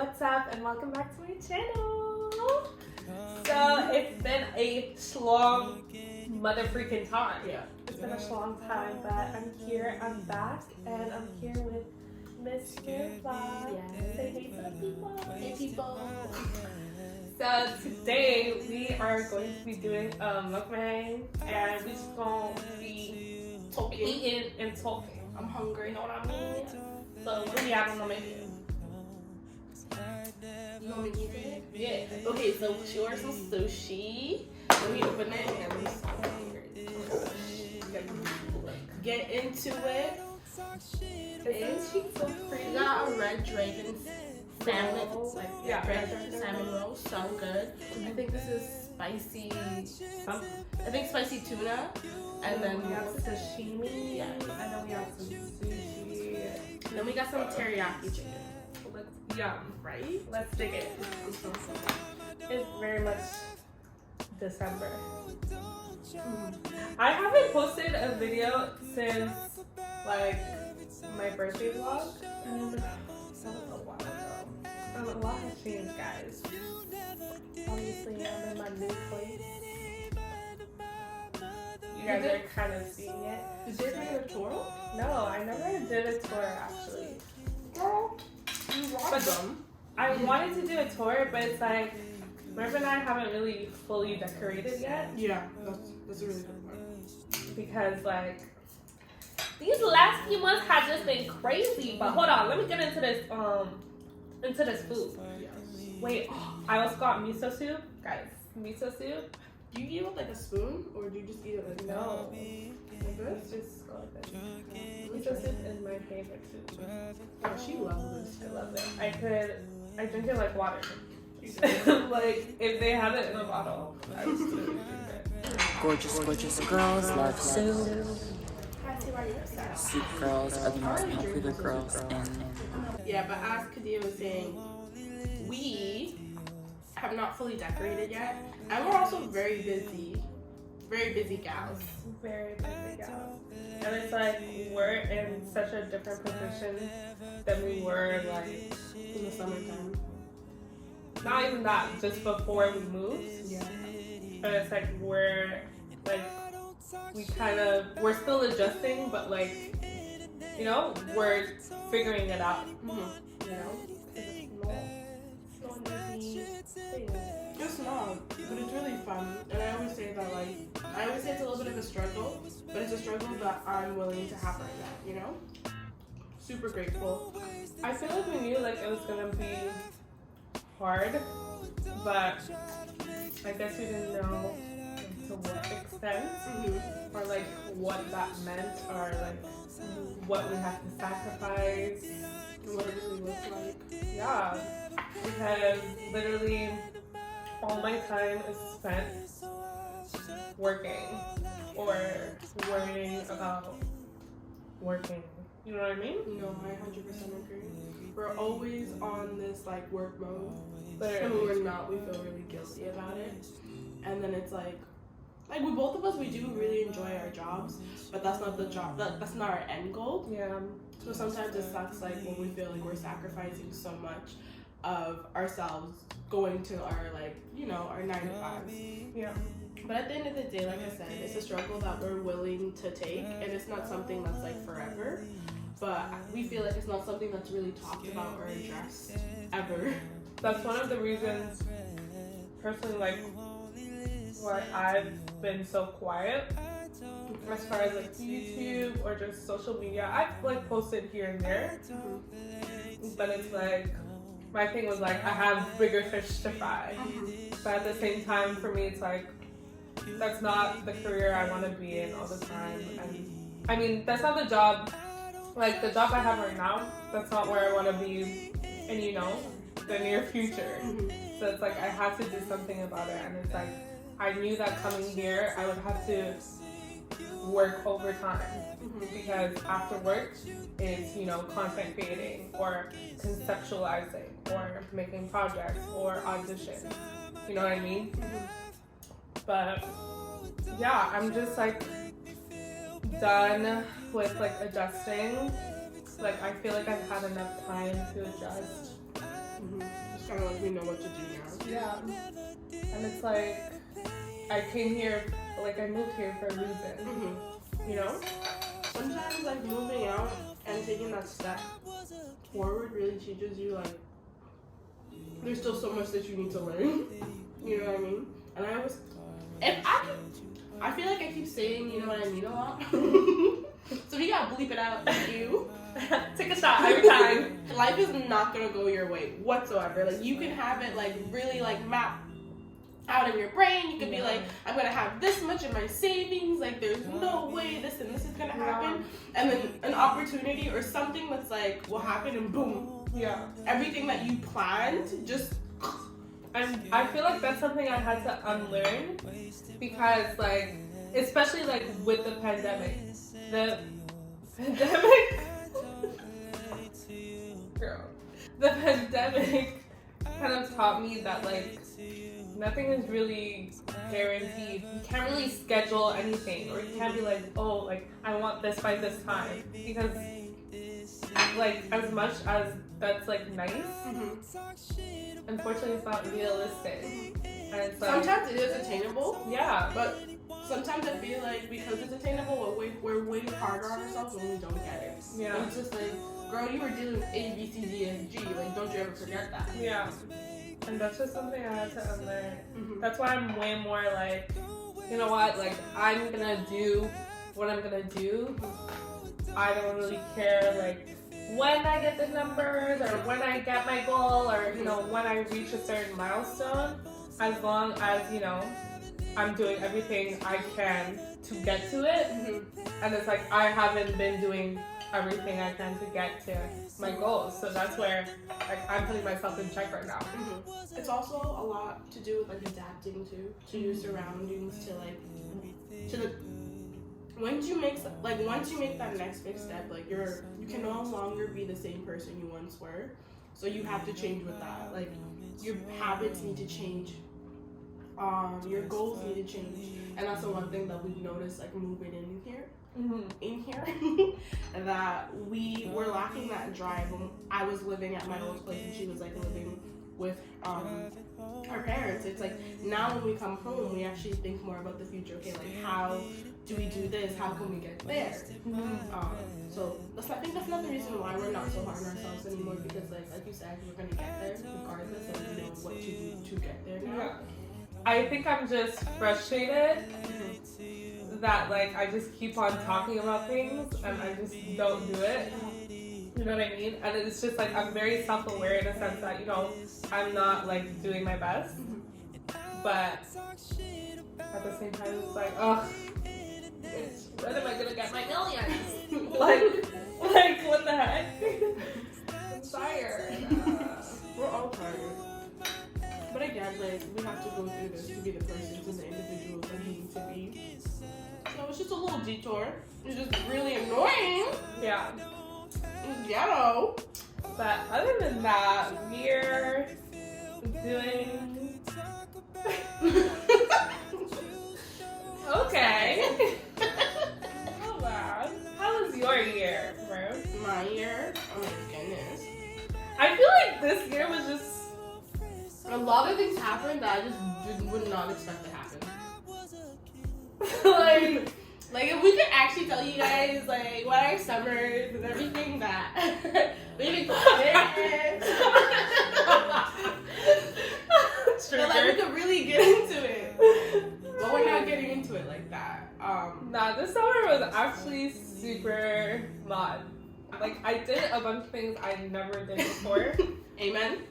what's up, and welcome back to my channel. So it's been a long mother freaking time. Yeah, it's been a long time, but I'm here, I'm back, and I'm here with Mr. Vlog. Yeah. Say hey to the people. Hey people. So today we are going to be doing a mukbang, and we're just gonna be eating and talking. I'm hungry. You know what I mean? So what do we have on the menu? You want me to eat it? Yeah. Okay, so she ordered some sushi. Let me open it and I'm so hungry. Get into it. Isn't she so pretty? We got a red dragon salmon. Like, Yeah, red dragon salmon roll. So good. I think this is spicy. I think spicy tuna. And then we have sashimi. Yeah. And then we have some sushi. Then we got some teriyaki chicken. Let's yum. Right? Let's dig it. I'm so hungry. It's very much December. I haven't posted a video since like my birthday vlog. And that was a while ago. And a lot has changed, guys. Obviously, I'm in my new place. You guys are kind of seeing it. Did you ever do a tour? No, I never did a tour actually. Girl, you robbed them. I wanted to do a tour, but it's like Merv and I haven't really fully decorated yet Yeah, that's a really good one. because like these last few months have just been crazy. But hold on, let me get into this food. Yes. Wait, I also got miso soup, guys. Miso soup? Do you eat it with like a spoon or do you just eat it like No. like this? Just go like this. Miso soup is my favorite soup. Oh, she loves this. I love it. I drink it like water. Like if they had it in a bottle, I would literally drink it. Gorgeous, gorgeous girls love soup. Soup. Soup girls are the most popular girls in. Yeah, but as Kadia was saying, we have not fully decorated yet, and we're also very busy gals. Very busy gal. And it's like we're in such a different position than we were like In the summertime. not even that, just before we moved. Yeah. But it's like we're still adjusting, but like, you know, we're figuring it out. Mm-hmm. You know? It's not an easy thing. It's not, but it's really fun. And I always say that, like, it's a little bit of a struggle, but it's a struggle that I'm willing to have right now, you know? Super grateful. I feel like we knew like it was gonna be hard, but I guess we didn't know to what extent Mm-hmm. or like what that meant or like what we had to sacrifice. And what it really looks like. Yeah, because literally all my time is spent working or worrying about working. You know what I mean? No, I 100% agree. We're always on this, like, work mode. And Literally. when we're not, we feel really guilty about it. And then it's like we both of us, we do really enjoy our jobs, but that's not the job, that's not our end goal. Yeah. So sometimes it sucks, like, when we feel like we're sacrificing so much of ourselves going to our, like, you know, our 9 to 5s. Yeah. But at the end of the day, like I said, it's a struggle that we're willing to take, and it's not something that's, like, forever. But we feel like it's not something that's really talked about or addressed ever. That's one of the reasons, personally, like, why I've been so quiet as far as like YouTube or just social media. I've like posted here and there, but it's like my thing was like I have bigger fish to fry. But at the same time, for me, it's like that's not the career I want to be in all the time. And I mean, that's not the job. Like the job I have right now, that's not where I want to be in, you know, the near future. So it's like I had to do something about it, and it's like I knew that coming here I would have to work overtime because after work is, you know, content creating or conceptualizing or making projects or auditions. You know what I mean? But yeah, I'm just like done with like adjusting. Like I feel like I've had enough time to adjust It's kind of like we know what to do now. Yeah. And it's like, I came here, like I moved here for a reason. You know? Sometimes like moving out and taking that step forward really teaches you like there's still so much that you need to learn. You know what I mean? And I always, I feel like I keep saying you know what I mean a lot. So we gotta bleep it out. You take a shot every time. Life is not gonna go your way whatsoever. Like you can have it like really like mapped out in your brain. You can be like, I'm gonna have this much in my savings, like there's no way this and this is gonna happen, and then an opportunity or something that's like will happen and boom, everything that you planned just. And I feel like that's something I had to unlearn, because like, especially like with the pandemic, the pandemic kind of taught me that like nothing is really guaranteed. You can't really schedule anything, or you can't be like, oh, like I want this by this time, because like as much as that's like nice, unfortunately it's not realistic. And it's like, sometimes it is attainable, but sometimes I feel like because it's attainable, we're way harder on ourselves when we don't get it. And it's just like, girl, you were dealing with A, B, C, D, and G. Like, don't you ever forget that. And that's just something I had to unlearn. That's why I'm way more like, you know what, like I'm gonna do what I'm gonna do. I don't really care like when I get the numbers or when I get my goal or, you know, when I reach a certain milestone, as long as, you know, I'm doing everything I can to get to it. And it's like I haven't been doing everything I can to get to my goals. So that's where like I'm putting myself in check right now. It's also a lot to do with like adapting to your surroundings, to like to the once you make that next big step, like you can no longer be the same person you once were. So you have to change with that. Like your habits need to change. Your goals need to change. And that's the one thing that we've noticed like moving in here. That we were lacking that drive. When I was living at my old place and she was like living with her parents, it's like now when we come home we actually think more about the future. Okay, like how do we do this? How can we get there? So I think that's another reason why we're not so hard on ourselves anymore, because like you said, we're gonna get there regardless, and we know what to do to get there now. I think I'm just frustrated that like I just keep on talking about things and I just don't do it. You know what I mean? And it's just like I'm very self-aware in the sense that, you know, I'm not like doing my best. But at the same time it's like, oh, when am I gonna get my millions? like what the heck? I'm tired. We're all tired. But again, like, we have to go through this to be the persons and the individuals that we need to be. So it's just a little detour. It's just really annoying. It's ghetto. But other than that, we're doing okay. Oh wow. How was your year, bro? My year? Oh my goodness. I feel like this year was just a lot of things happened that I just would not expect to happen. like if we could actually tell you guys like what our summers and everything that we've experienced, so like we could really get into it. But we're not getting into it like that. Nah, this summer was actually super fun. Like I did a bunch of things I never did before. Amen.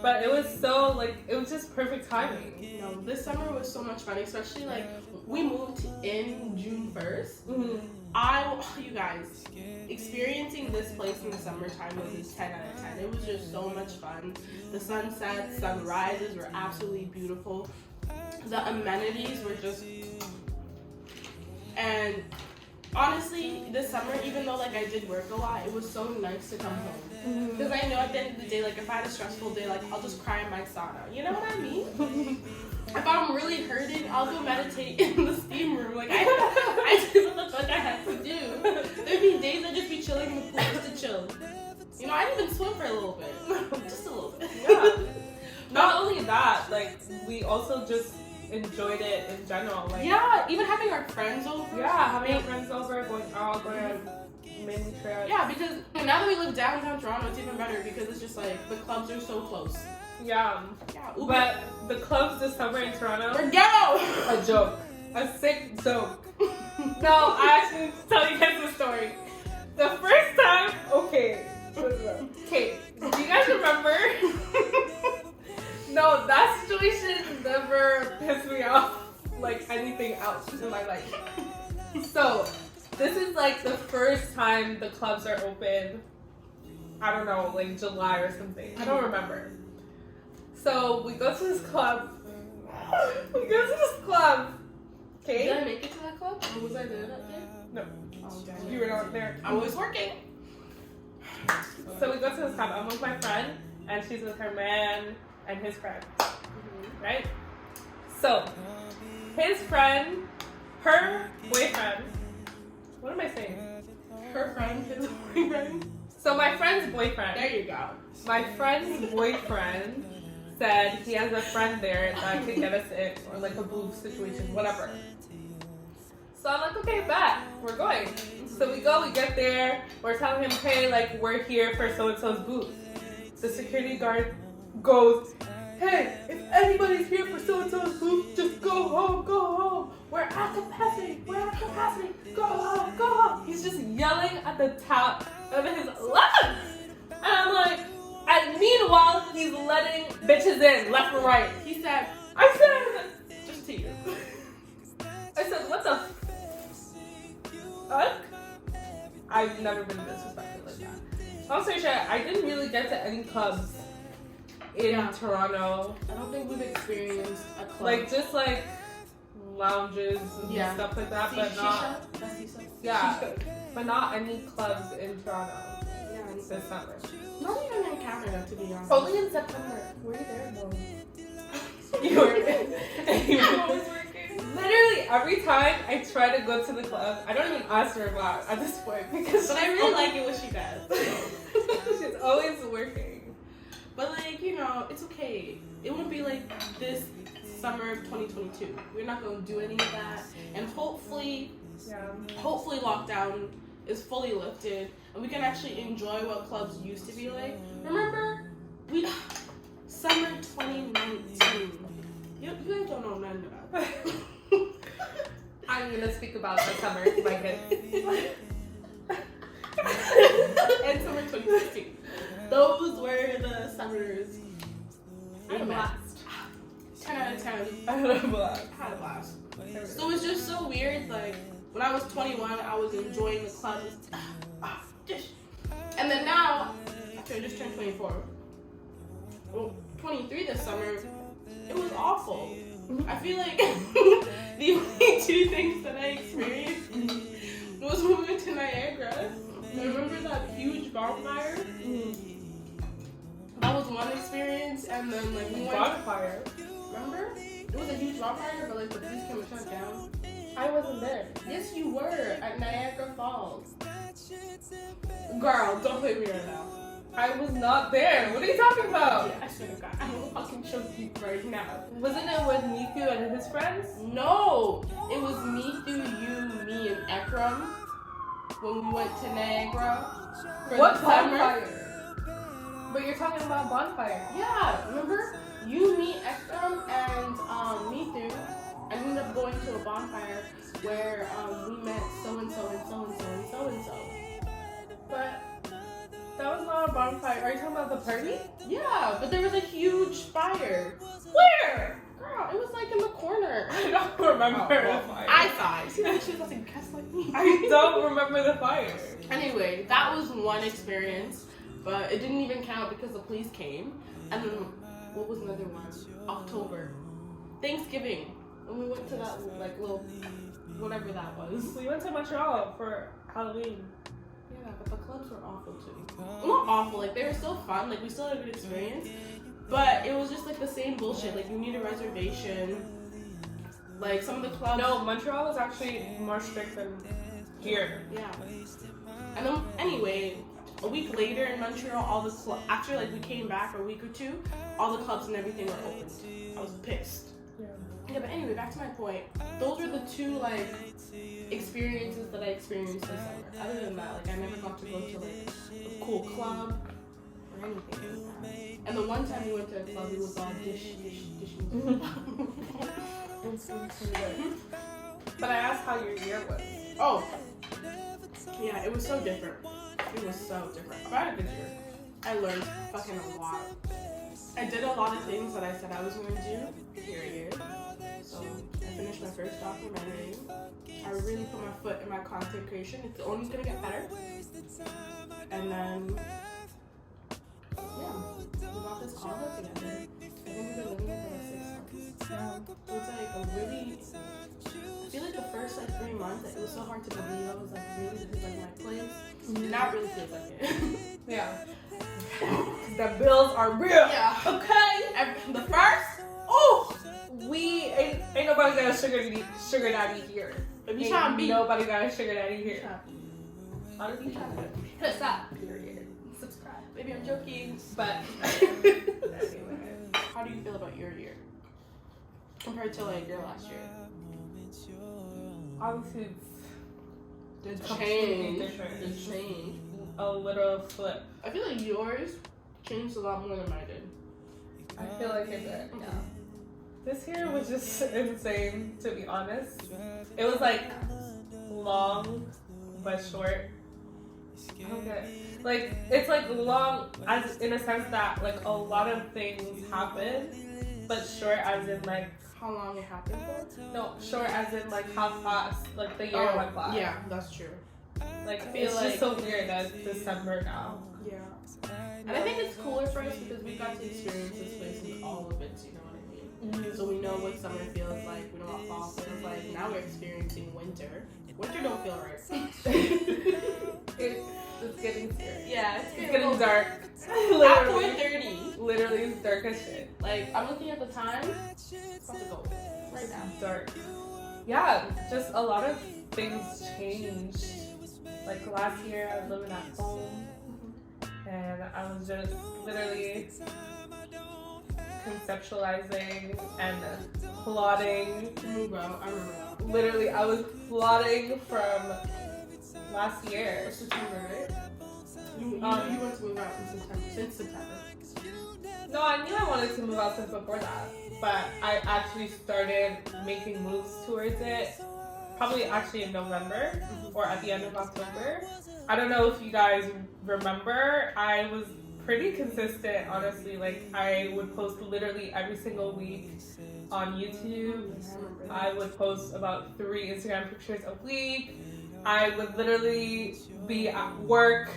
But it was so, like, it was just perfect timing. You know, this summer was so much fun, especially, like, we moved in June 1st. You guys, experiencing this place in the summertime was a 10 out of 10. It was just so much fun. The sunsets, sunrises were absolutely beautiful. The amenities were just... And honestly, this summer, even though, like, I did work a lot, it was so nice to come home. Because I know at the end of the day, like, if I had a stressful day, like, I'll just cry in my sauna. You know what I mean? If I'm really hurting, I'll go meditate in the steam room. Like, I did what the fuck I had to do. There'd be days I'd just be chilling in the pool just to chill. You know, I'd even swim for a little bit. Just a little bit. only that, like we also just enjoyed it in general. Like Yeah, even having our friends over. yeah, having our friends over, going out, going on mini trips. Yeah, because now that we live downtown Toronto, it's even better because it's just like the clubs are so close. Yeah. Yeah, But the clubs this summer in Toronto, we're ghetto. a joke. A sick joke. No, I actually need to tell you guys the story. The first time, okay, do you guys remember? No, that situation never pissed me off like anything else in my life. So, this is like the first time the clubs are open. I don't know, like July or something. I don't remember. So, we go to this club. Okay? Did I make it to that club? Or was I there that day? No. Oh, damn You it. were not there. I was working. So we go to this club. I'm with my friend, and she's with her man and his friend. Right? So, his friend, her boyfriend. What am I saying? Her friend, his boyfriend. So my friend's boyfriend. There you go. My friend's boyfriend said he has a friend there that can get us in, or like a booth situation, whatever. So I'm like, okay, bet, we're going. So we go, we get there, we're telling him, hey, like, we're here for so-and-so's booth. The security guard goes, hey, if anybody's here for so-and-so's booth, just go home, go home. We're at capacity, go home. He's just yelling at the top of his lungs. And I'm like, and meanwhile, he's letting bitches in, left and right. He said, I said, just to you. I said, what the fuck? I've never been disrespected like that. I'll say shit, I didn't really get to any clubs in Toronto. I don't think we've experienced a club. Like, just like lounges and stuff like that, but not, but not any clubs in Toronto this summer. Not even in Canada, to be honest. Only in September. Were you there? No. You were always working. Literally every time I try to go to the club, I don't even ask her about at this point because But I really like it when she does. she's always working. But like, you know, it's okay. It won't be like this summer of 2022. We're not going to do any of that. And hopefully lockdown is fully lifted and we can actually enjoy what clubs used to be like. Remember, summer 2019. You guys don't know none of that. I'm gonna speak about the summer like it. And summer 2016. Those were the summers. I had a blast. 10 out of 10. I had a blast. I had a blast. So it's just so weird. Like when I was 21, I was enjoying the clubs. And then now, after I just turned 24, well, 23 this summer, it was awful. I feel like the only two things that I experienced was when we went to Niagara. I remember that huge bonfire. That was one experience, and then like we went. Bonfire. Remember? It was a huge bonfire, but like the police came and shut it down. I wasn't there. Yes, you were at Niagara Falls. Girl, don't play me right now. I was not there. What are you talking about? Yeah, I swear to God, I will fucking choke you right now. Wasn't it with Niku and his friends? No, it was me, you, me, and Ekram when we went to Niagara. For What the summer. bonfire? But you're talking about bonfire. Yeah, remember? You, me, Ekram, and me through. I ended up going to a bonfire where we met so and so and so and so and so and so. But that was not a bonfire. Are you talking about the party? Yeah, but there was a huge fire. Where? Girl, it was like in the corner. I don't remember the fire. I saw it. See, she doesn't guess like me. I don't remember the fire. Anyway, that was one experience, but it didn't even count because the police came. And then, what was another one? October. Thanksgiving. When we went to that, like, little, whatever that was. We went to Montreal for Halloween. Yeah, but the clubs were awful too. Not awful, like, they were still fun. Like, we still had a good experience. But it was just, like, the same bullshit. Like, you need a reservation. Like, some of the clubs... No, Montreal was actually more strict than here. Yeah. And then, anyway, a week later in Montreal, all the after like we came back a week or two, all the clubs and everything were opened. I was pissed. Yeah, but anyway, back to my point. Those were the two like experiences that I experienced this summer. Other than that, like I never got to go to like a cool club or anything like that. And the one time we went to a club, it was all dish music. But I asked how your year was. Oh, yeah, it was so different. It was so different. I had a good year. I learned fucking a lot. I did a lot of things that I said I was going to do. Period. So I finished my first documentary. I really put my foot in my content creation. It's only gonna get better. And then, yeah, we got this condo together. I think we've been living here for like 6 months. So it's like a really, I feel like the first like 3 months, it was so hard to believe. I was like, really, this is like my place? Now it really feels like it. Yeah. The bills are real. Yeah. Okay. The first, Oh, we ain't nobody got a sugar daddy here. if you Ain't trying to be, nobody got a sugar daddy here. honestly, Hit us up. Period. Subscribe. maybe I'm joking. But Anyway, how do you feel about your year compared to like your last year? obviously The completely change, different. the change. a little flip. I feel like yours changed a lot more than mine did. I feel like it did. Yeah. This year was just insane, to be honest. It was like long but short. I don't get it. Like it's like long as in a sense that like a lot of things happen, but short as in like How long it happened for? no short as in like how fast like the year went by. Yeah, that's true. Like I feel it's like- just so weird that it's December now. Yeah. And I think it's cooler for us because we got to experience this place in all of its, you know what I mean? So we know what summer feels like, we know what fall feels like. Now we're experiencing winter. Winter don't feel right. It's getting scary. Yeah, It's getting dark. At Literally. 4:30. Literally it's dark as shit. Like, I'm looking at the time. It's about to go. Right now. Dark. Yeah, just a lot of things changed. Like last year I was living at home and I was just literally conceptualizing and plotting. Bro, I remember that. Literally I was plotting from last year. September, right? You want to move out since September. No, I knew I wanted to move out since before that, but I actually started making moves towards it probably actually in November or at the end of October. I don't know if you guys remember, I was pretty consistent, honestly. Like I would post literally every single week on YouTube. I would post about 3 Instagram pictures a week. I would literally be at work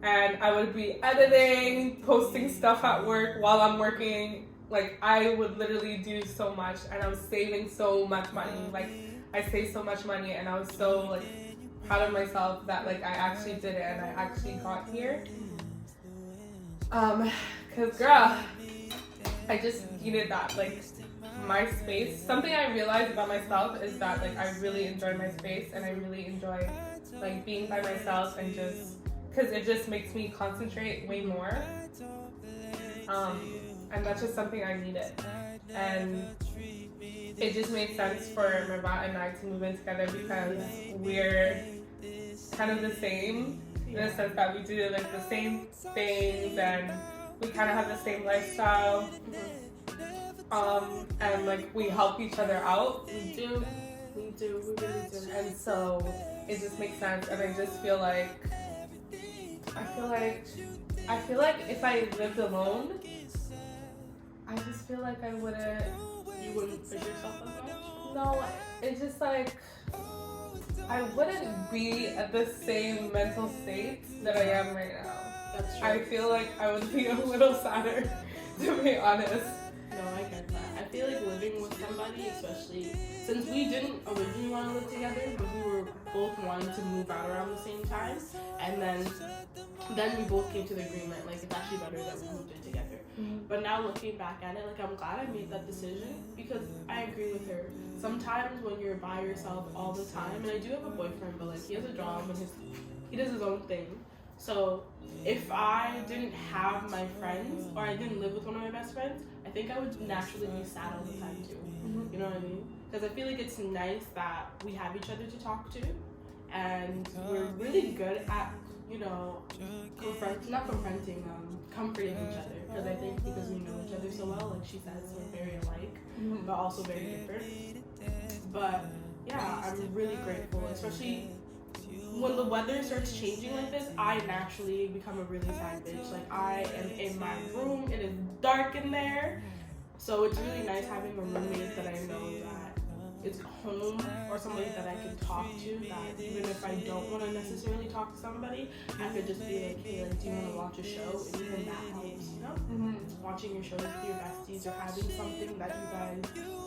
and I would be editing, posting stuff at work while I'm working. Like I would literally do so much and I was saving so much money. Like I saved so much money and I was so like proud of myself that like I actually did it and I actually got here. Cause girl, I just needed that like my space. Something I realized about myself is that like I really enjoy my space and I really enjoy like being by myself and just cause it just makes me concentrate way more. And that's just something I needed. And it just made sense for Mervat and I to move in together because we're kind of the same in the sense that we do like the same things and we kind of have the same lifestyle. And like we help each other out. We do, we really do. And so it just makes sense. And I just feel like if I lived alone, I just feel like I wouldn't. You wouldn't push yourself as much? No, it's just like I wouldn't be at the same mental state that I am right now. That's true. I feel like I would be a little sadder, to be honest. No, I get that. I feel like living with somebody, especially since we didn't originally want to live together, but we were both wanting to move out around the same time, and then we both came to the agreement like it's actually better that we moved in together. But now looking back at it, like I'm glad I made that decision because I agree with her. Sometimes when you're by yourself all the time, and I do have a boyfriend, but like he has a job and he does his own thing. So if I didn't have my friends, or I didn't live with one of my best friends, I think I would naturally be sad all the time too. You know what I mean? Because I feel like it's nice that we have each other to talk to, and we're really good at, you know, comforting each other. Because I think because we know each other so well, like she says, we're very alike, but also very different. But yeah, I'm really grateful, especially when the weather starts changing like this. I naturally become a really sad bitch. Like, I am in my room, it is dark in there, so it's really nice having a roommate that I know that is home, or somebody that I can talk to, that even if I don't want to necessarily talk to somebody, I could just be like, hey, like, do you want to watch a show? And even that helps, you know? Watching your shows with your besties, or having something that you guys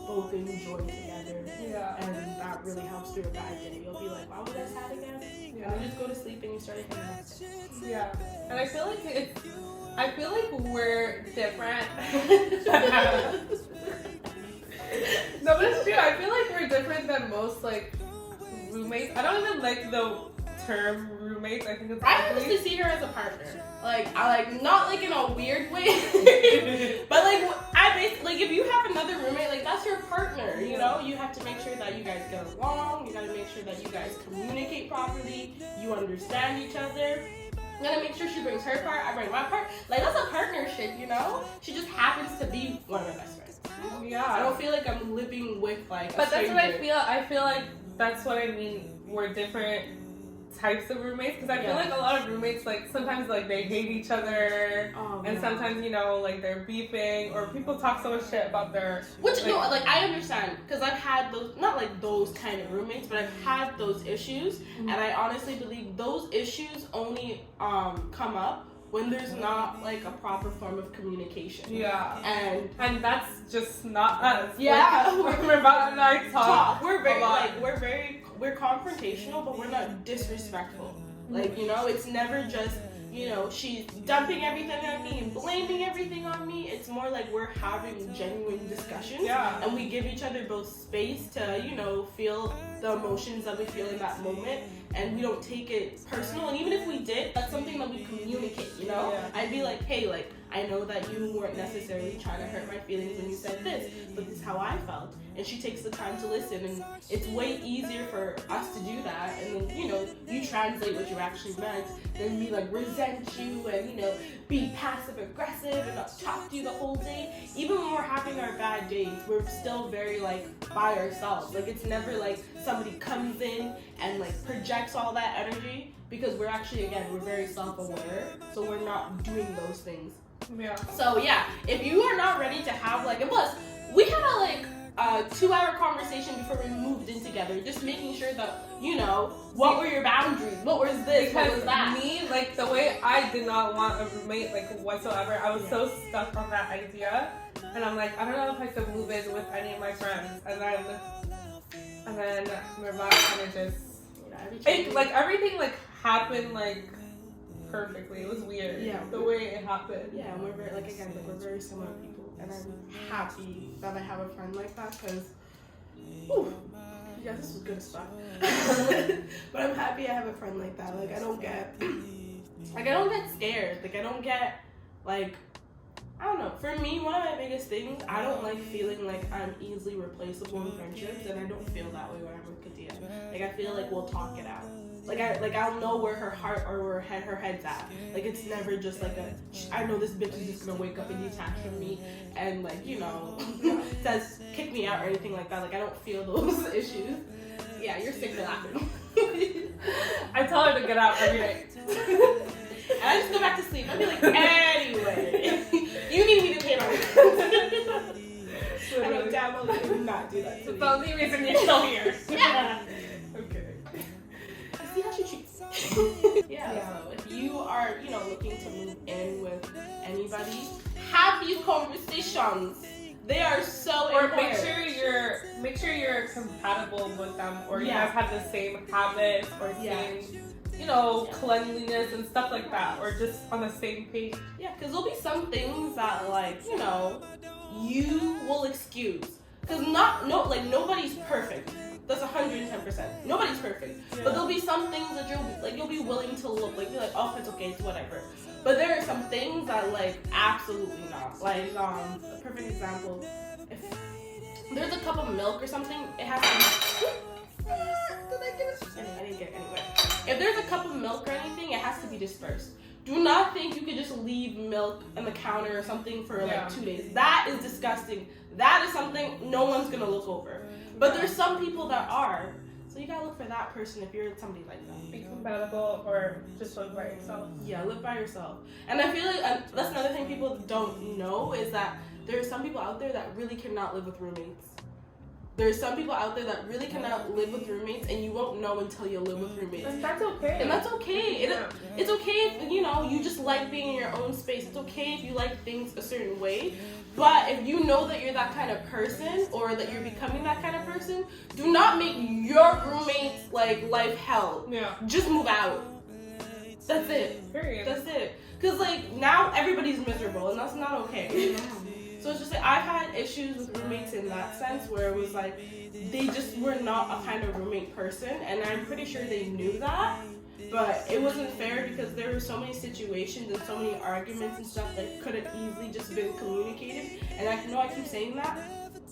both enjoy together. Yeah. And that really helps through a bad day. You'll be like, why was I sad again? Yeah. And you just go to sleep and you start again the next day. Yeah. And I feel like we're different. No, but it's true. I feel like we're different than most, like, roommates. I don't even like the term roommates. I think it's I ugly. honestly see her as a partner. Like, I like, not like in a weird way, but like, I basically, like, if you have another roommate, like, that's your partner, you know? You have to make sure that you guys get along, you gotta make sure that you guys communicate properly, you understand each other. You gotta make sure she brings her part, I bring my part. Like, that's a partnership, you know? She just happens to be one of my best friends. Yeah. I don't feel like I'm living with, like, But a that's stranger. what I feel. I feel like that's what I mean. We're different types of roommates, because I feel like a lot of roommates, like, sometimes, like, they hate each other, and sometimes, you know, like, they're beefing, or people talk so much shit about their, which, like, no, like, I understand, because I've had those, not like those kind of roommates, but I've had those issues, and I honestly believe those issues only come up when there's not, like, a proper form of communication. Yeah. And that's just not us. Yeah. Like, we're about to, like, talk. We're very, like, we're confrontational, but we're not disrespectful. Like, you know, it's never just, you know, she's dumping everything on me and blaming everything on me. It's more like we're having genuine discussions. Yeah. And we give each other both space to, you know, feel the emotions that we feel in that moment. And we don't take it personal. And even if we did, that's something that we communicate, you know? Yeah. I'd be like, hey, like, I know that you weren't necessarily trying to hurt my feelings when you said this, but this is how I felt. And she takes the time to listen, and it's way easier for us to do that. And then, you know, you translate what you actually meant, than me, like, resent you and, you know, be passive aggressive and not talk to you the whole day. Even when we're having our bad days, we're still very, like, by ourselves. Like, it's never like somebody comes in and, like, projects all that energy, because we're actually, again, we're very self-aware, so we're not doing those things. Yeah. So yeah, if you are not ready to have, like, and plus, we had a, like, 2-hour conversation before we moved in together, just making sure that, you know, what were your boundaries, what was this, what was that. Me, like, the way I did not want a roommate, like, whatsoever, I was so stuck on that idea, and I'm like, I don't know if I could move in with any of my friends, and then Mirva kind of just, like, everything, like, happened, like, perfectly. It was weird. Yeah. The way it happened. Yeah, and we're very, like, again, like, we're very similar people, and I'm happy that I have a friend like that, because, yeah, this was good stuff. But I'm happy I have a friend like that. Like, I don't get scared. Like, I don't get, like, I don't know. For me, one of my biggest things, I don't like feeling like I'm easily replaceable in friendships, and I don't feel that way when I'm with Katia. Like, I feel like we'll talk it out. I'll know where her heart or where her head's at. Like, it's never just like I know this bitch is just gonna wake up and detach from me and, like, you know, says kick me out or anything like that. Like, I don't feel those issues. Yeah, you're sick of laughing. I tell her to get out every day. And I just go back to sleep. I'll be like, anyway, you need me to pay my rent. I know damn well you would not do that to me. It's the only reason you're still here. Yeah. Okay. See how she treats yeah, so if you are, you know, looking to move in with anybody, have these conversations. They are so important. Or make sure you're compatible with them, or you guys have the same habits or same, you know, cleanliness and stuff like that, or just on the same page. Yeah, because there'll be some things that, like, you know, you will excuse. Because nobody's perfect. That's 110%. Nobody's perfect. Yeah. But there'll be some things that you'll be willing to look like, be like, oh, it's okay, it's whatever. But there are some things that like absolutely not. Like a perfect example, if there's a cup of milk or something, it has to be. Did I get it? I didn't get it anyway. If there's a cup of milk or anything, it has to be dispersed. Do not think you could just leave milk on the counter or something for like 2 days. That is disgusting. That is something no one's gonna look over. But there's some people that are. So you gotta look for that person if you're somebody like that. Be compatible or just live by yourself. Yeah, live by yourself. And I feel like that's another thing people don't know is that there are some people out there that really cannot live with roommates. There's some people out there that really cannot live with roommates, and you won't know until you live with roommates. And that's okay. And that's okay. It's okay if, you just like being in your own space. It's okay if you like things a certain way. But if you know that you're that kind of person, or that you're becoming that kind of person, do not make your roommates like life hell. Yeah. Just move out. That's it. Period. That's it. Because like now everybody's miserable, and that's not okay. So it's just like I've had issues with roommates in that sense where it was like they just were not a kind of roommate person, and I'm pretty sure they knew that, but it wasn't fair because there were so many situations and so many arguments and stuff that could have easily just been communicated. And I know I keep saying that,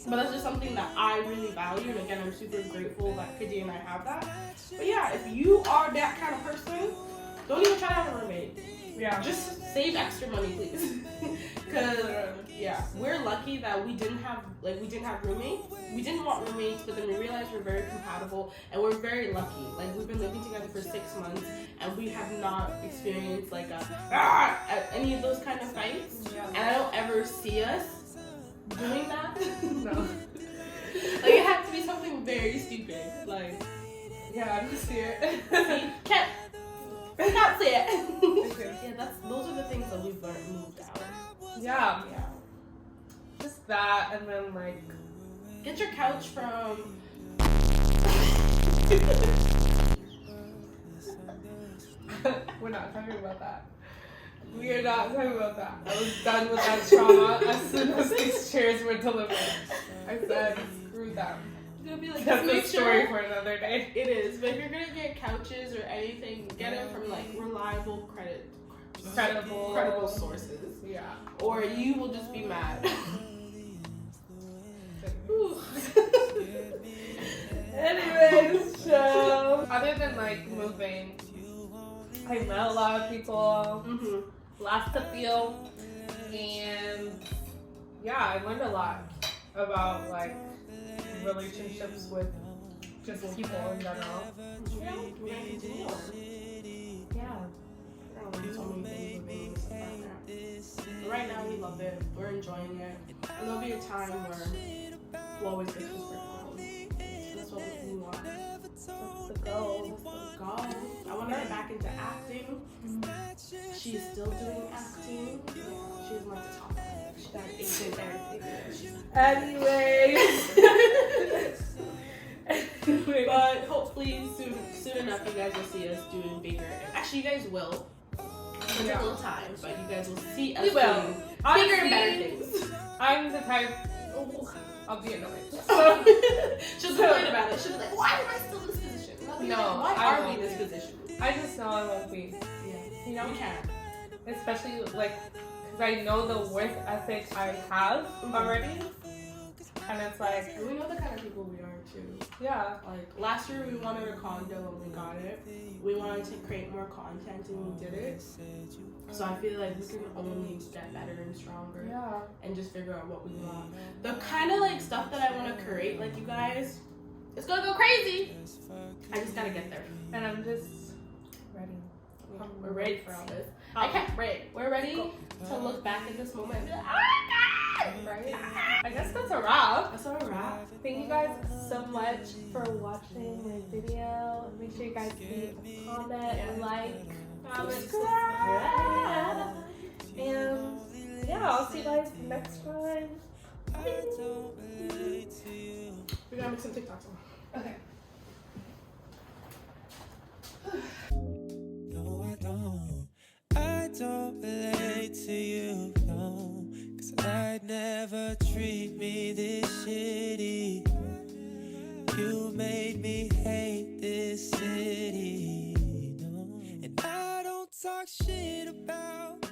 but that's just something that I really value, and again I'm super grateful that Kiddy and I have that. But yeah, if you are that kind of person, don't even try to have a roommate. Yeah. Just save extra money, please. Cause yeah, we're lucky that we didn't have roommates. We didn't want roommates, but then we realized we're very compatible, and we're very lucky. Like we've been living together for 6 months, and we have not experienced like any of those kind of fights. Yeah. And I don't ever see us doing that. No. Like it had to be something very stupid. Like Yeah, I can see it. Can't see it. Yeah, those are the things that we've learned moved out. Yeah. Yeah. Just that, and then like Get your couch from. we're not talking about that. We are not talking about that. I was done with that trauma as soon as these chairs were delivered. I said, screw them. It'll be like, That's make a story sure for another day. it is. But if you're gonna get couches or anything, get it from like reliable credible sources. Yeah. Or you will just be mad. Anyways, so other than like moving, I met a lot of people, lots to feel, and yeah, I learned a lot about like relationships with just people in general. Yeah, we're gonna continue on. Yeah. So many things with me, stuff like that. But right now we love it. We're enjoying it. And there'll be a time where we'll always get to spring home. That's what we want. That's the goal. That's the goal. I want to get back into acting. She's still doing acting. She's like the top. She got agent everything. But hopefully soon enough you guys will see us doing bigger. Actually, you guys will. It's a little time, but you guys will see us doing bigger and better things. I'm the type. Oh, I'll be annoyed. She'll complain about it. She'll be like, "Why am I still in this position?" No, why I are we won't in this position? I just know I won't be. Yeah, You know, we can. especially like because I know the work ethic I have already, and it's like And we know the kind of people we are too. yeah. Like last year we wanted a condo and we got it. We wanted to create more content and we did it. So I feel like we can only get better and stronger. Yeah. And just figure out what we want. The kind of like stuff that I want to create, like you guys, it's gonna go crazy. I just gotta get there. And I'm just ready. We're ready for all this. I can't wait. We're ready to look back at this moment and be like, oh my god! Right? I guess that's a wrap. That's all wrap. Thank you guys so much for watching my video. Make sure you guys leave a comment and like, subscribe. And yeah, I'll see you guys next time. We're gonna make some TikToks. Okay. No, I don't relate to you, no, 'cause I I'd never treat me this shitty. You made me hate this city. No. And I don't talk shit about